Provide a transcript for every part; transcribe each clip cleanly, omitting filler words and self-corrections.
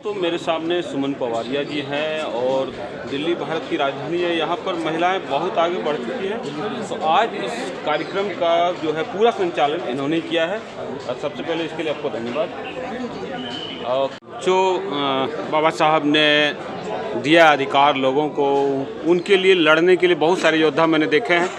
दोस्तों मेरे सामने सुमन पवारिया जी हैं और दिल्ली भारत की राजधानी है। यहाँ पर महिलाएं बहुत आगे बढ़ चुकी हैं। तो आज इस कार्यक्रम का जो है पूरा संचालन इन्होंने किया है और सबसे पहले इसके लिए आपको धन्यवाद। जो बाबा साहब ने दिया अधिकार लोगों को, उनके लिए लड़ने के लिए बहुत सारे योद्धा मैंने देखे हैं।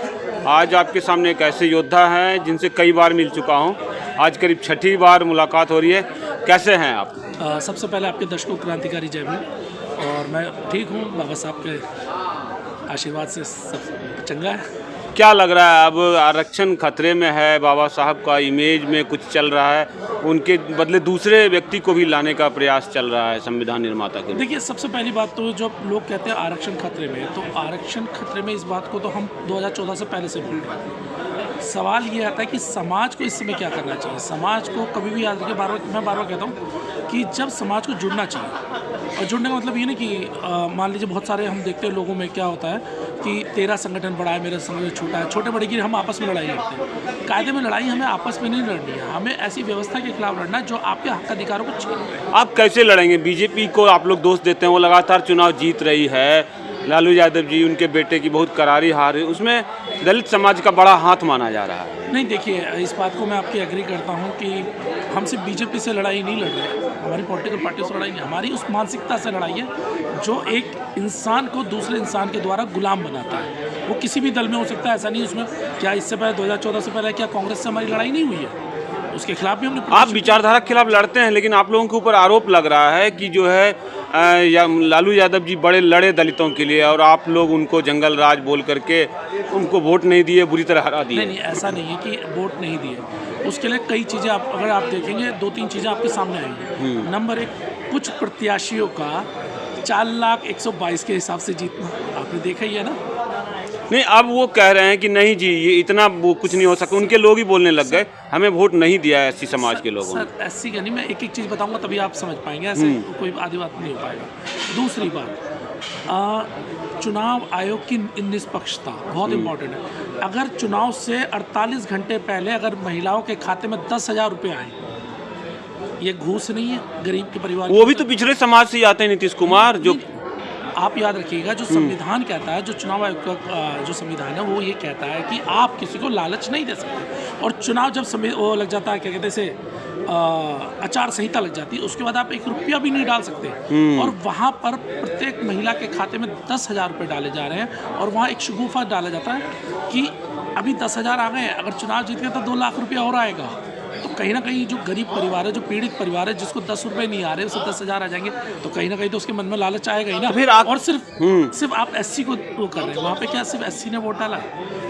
आज आपके सामने एक ऐसे योद्धा हैं जिनसे कई बार मिल चुका हूँ। आज करीब छठी बार मुलाकात हो रही है। कैसे हैं आप? सबसे पहले आपके दर्शकों क्रांतिकारी जय भीम। और मैं ठीक हूँ, बाबा साहब के आशीर्वाद से सब चंगा है। क्या लग रहा है अब आरक्षण खतरे में है? बाबा साहब का इमेज में कुछ चल रहा है, उनके बदले दूसरे व्यक्ति को भी लाने का प्रयास चल रहा है संविधान निर्माता के। देखिए, सबसे पहली बात तो जब लोग कहते हैं आरक्षण खतरे में, तो आरक्षण खतरे में इस बात को तो हम 2014 से पहले से बोल रहे हैं। सवाल ये आता है कि समाज को इस समय क्या करना चाहिए। समाज को कभी भी याद रखिए, मैं बार बार कहता हूँ कि जब समाज को जुड़ना चाहिए, और जुड़ने का मतलब ये नहीं कि मान लीजिए बहुत सारे हम देखते हैं लोगों में क्या होता है कि तेरा संगठन बड़ा है, मेरा संगठन छोटा है, छोटे बड़े की हम आपस में लड़ाई लड़ते हैं। कायदे में लड़ाई हमें आपस में नहीं लड़नी है, हमें ऐसी व्यवस्था के खिलाफ लड़ना है जो आपके हक अधिकारों को छीन रहे हैं। आप कैसे लड़ेंगे? बीजेपी को आप लोग दोष देते हैं, वो लगातार चुनाव जीत रही है। लालू यादव जी, उनके बेटे की बहुत करारी हार है, उसमें दलित समाज का बड़ा हाथ माना जा रहा है। नहीं, देखिए, इस बात को मैं आपकी एग्री करता हूँ कि हम सिर्फ बीजेपी से लड़ाई नहीं लड़ रहे, हमारी पॉलिटिकल पार्टियों से लड़ाई नहीं, हमारी उस मानसिकता से लड़ाई है जो एक इंसान को दूसरे इंसान के द्वारा गुलाम बनाता है। वो किसी भी दल में हो सकता है, ऐसा नहीं उसमें। क्या इससे पहले 2014 से पहले क्या कांग्रेस से हमारी लड़ाई नहीं हुई है? उसके खिलाफ भी हमने। आप विचारधारा के खिलाफ लड़ते हैं, लेकिन आप लोगों के ऊपर आरोप लग रहा है कि जो है लालू यादव जी बड़े लड़े दलितों के लिए और आप लोग उनको जंगल राज बोल करके उनको वोट नहीं दिए, बुरी तरह हरा दिए। नहीं, ऐसा नहीं है कि वोट नहीं दिए। उसके लिए कई चीज़ें अगर आप देखेंगे, 2-3 चीज़ें आपके सामने आएंगी। नंबर 1, कुछ प्रत्याशियों का 4,122 के हिसाब से जीतना आपने देखा ही है ना। नहीं, अब वो कह रहे हैं कि नहीं जी, ये इतना वो कुछ नहीं हो सका। उनके लोग ही बोलने लग गए, हमें वोट नहीं दिया है एससी समाज के लोगों ने। सर, एससी का नहीं, मैं एक एक चीज़ बताऊंगा तभी आप समझ पाएंगे। ऐसे कोई आधी बात नहीं हो पाएगा। दूसरी बात, चुनाव आयोग की निष्पक्षता बहुत इंपॉर्टेंट है। अगर चुनाव से 48 घंटे पहले अगर महिलाओं के खाते में 10,000 रुपये आए, ये घूस नहीं है गरीब के परिवार। वो भी तो पिछड़े समाज से आते हैं, नीतीश कुमार। जो आप याद रखिएगा, जो संविधान कहता है, जो चुनाव आयोग का जो संविधान है, वो ये कहता है कि आप किसी को लालच नहीं दे सकते। और चुनाव जब वो लग जाता है, क्या कहते हैं, आचार संहिता लग जाती है, उसके बाद आप 1 रुपया भी नहीं डाल सकते। और वहाँ पर प्रत्येक महिला के खाते में 10,000 रुपये डाले जा रहे हैं। और वहाँ एक शगुफा डाला जाता है कि अभी 10,000 आ गए, अगर चुनाव जीत गए तो 2 लाख रुपया और आएगा। तो कहीं ना कहीं जो गरीब परिवार है, जो पीड़ित परिवार है, जिसको 10 रुपये नहीं आ रहे, उसे 10,000 आ जाएंगे, तो कहीं ना कहीं तो उसके मन में लालच आएगा ही ना। फिर आप और सिर्फ आप एससी को वो कर रहे हैं। वहाँ पे क्या सिर्फ एससी ने वोट डाला?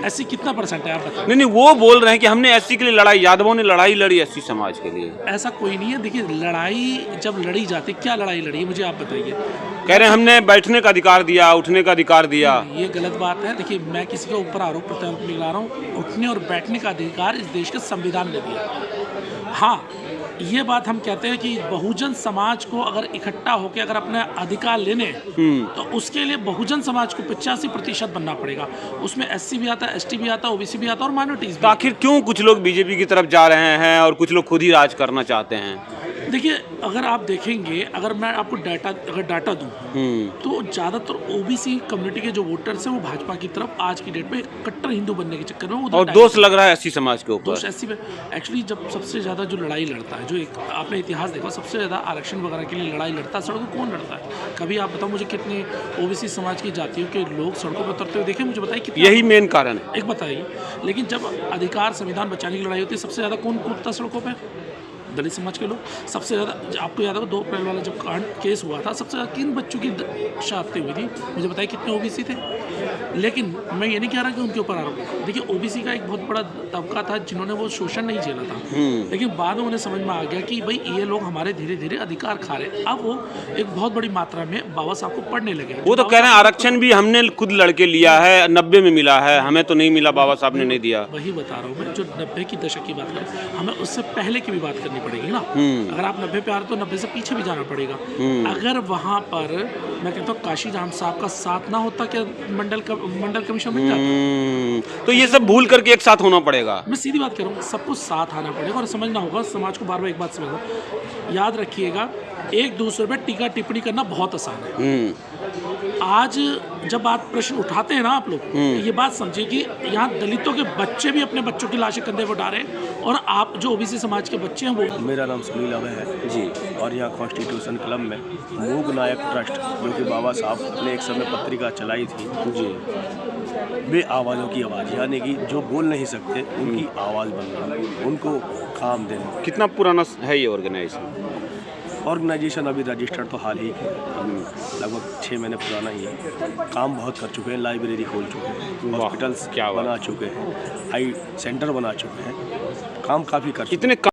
एससी कितना % है आप बताएं? नहीं, वो बोल रहे हैं कि हमने एससी के लिए लड़ाई, यादवों ने लड़ाई लड़ी एससी समाज के लिए। ऐसा कोई नहीं है। देखिए, लड़ाई जब लड़ी जाती, क्या लड़ाई लड़ी है, मुझे आप बताइए। कह रहे हैं हमने बैठने का अधिकार दिया, उठने का अधिकार दिया। ये गलत बात है। देखिए, मैं किसी के ऊपर आरोप प्रत्यारोप नहीं ला रहा हूँ। उठने और बैठने का अधिकार इस देश के संविधान ने दिया। हाँ, ये बात हम कहते हैं कि बहुजन समाज को अगर इकट्ठा होकर अगर अपने अधिकार लेने, तो उसके लिए बहुजन समाज को 85% बनना पड़ेगा। उसमें एससी भी आता है, एसटी भी आता है, ओबीसी भी आता है और माइनॉरिटीज भी। आखिर क्यों कुछ लोग बीजेपी की तरफ जा रहे हैं और कुछ लोग खुद ही राज करना चाहते हैं? देखिए, अगर आप देखेंगे, अगर मैं आपको डाटा दूं, तो ज़्यादातर ओबीसी कम्युनिटी के जो वोटर्स हैं वो भाजपा की तरफ आज की डेट में कट्टर हिंदू बनने के चक्कर में, और दोष लग रहा है एससी समाज के ऊपर। दोष एससी पे एक्चुअली जब सबसे ज़्यादा जो लड़ाई लड़ता है, जो एक आपने इतिहास देखा, सबसे ज़्यादा आरक्षण वगैरह के लिए लड़ाई लड़ता है सड़कों कौन लड़ता है? कभी आप बताओ मुझे, कितने ओबीसी समाज की जातियों के लोग सड़कों पर उतरते हुए देखे? मुझे बताइए कितने। यही मेन कारण है। एक बताइए। लेकिन जब अधिकार संविधान बचाने की लड़ाई होती है, सबसे ज़्यादा कौन कूदता सड़कों पर? दलित समाज के लोग। सबसे ज़्यादा, आपको याद होगा 2 अप्रैल वाला जब केस हुआ था, सबसे ज़्यादा किन बच्चों की शहादतें हुई थी? मुझे बताइए कितने ओबीसी थे? लेकिन मैं ये नहीं कह रहा कि उनके ऊपर आरोप। देखिए, ओबीसी का एक बहुत बड़ा तबका था जिन्होंने वो शोषण नहीं झेला था, लेकिन बाद में उन्हें समझ में आ गया कि भाई ये लोग हमारे धीरे धीरे अधिकार खा रहे हैं। अब वो एक बहुत बड़ी मात्रा में बाबा साहब को पढ़ने लगे। वो तो कह रहे हैं आरक्षण भी हमने खुद लड़के लिया है, 90 में मिला है, हमें तो नहीं मिला, बाबा साहब ने नहीं दिया। वही बता रहा हूँ मैं, जो 90 की दशक की बात करें, हमें उससे पहले की भी बात करनी पड़ेगी ना। अगर आप 90 पे आ रहे तो 90 से पीछे भी जाना पड़ेगा। अगर वहाँ पर मैं कहता हूँ काशी राम साहब का साथ ना होता, क्या मंडल कमीशन मिल जाता? तो ये सब भूल करके एक साथ होना पड़ेगा। मैं सीधी बात करूँ, सबको साथ आना पड़ेगा और समझना होगा। समाज को बार बार एक बात समझना, याद रखिएगा, एक दूसरे पर टीका टिप्पणी करना बहुत आसान है। आज जब आप प्रश्न उठाते हैं ना आप लोग, तो ये बात समझिए कि यहाँ दलितों के बच्चे भी अपने बच्चों की लाशें कंधे पर उठा रहे हैं, और आप जो ओबीसी समाज के बच्चे हैं वो। मेरा नाम सुनील अभय है जी, और यहाँ कॉन्स्टिट्यूशन क्लब में मूक नायक ट्रस्ट, जो कि बाबा साहब ने एक समय पत्रिका चलाई थी जी, वे आवाज़ों की आवाज़, यानी कि जो बोल नहीं सकते उनकी आवाज़ बनना, उनको काम देना। कितना पुराना है ये ऑर्गेनाइजेशन? अभी रजिस्टर्ड तो हाल ही लगभग 6 महीने पुराना ही है। काम बहुत कर चुके हैं, लाइब्रेरी खोल चुके हैं, हॉस्पिटल्स बना चुके हैं, हाई सेंटर बना चुके हैं, काम काफ़ी कर चुके हैं। कितने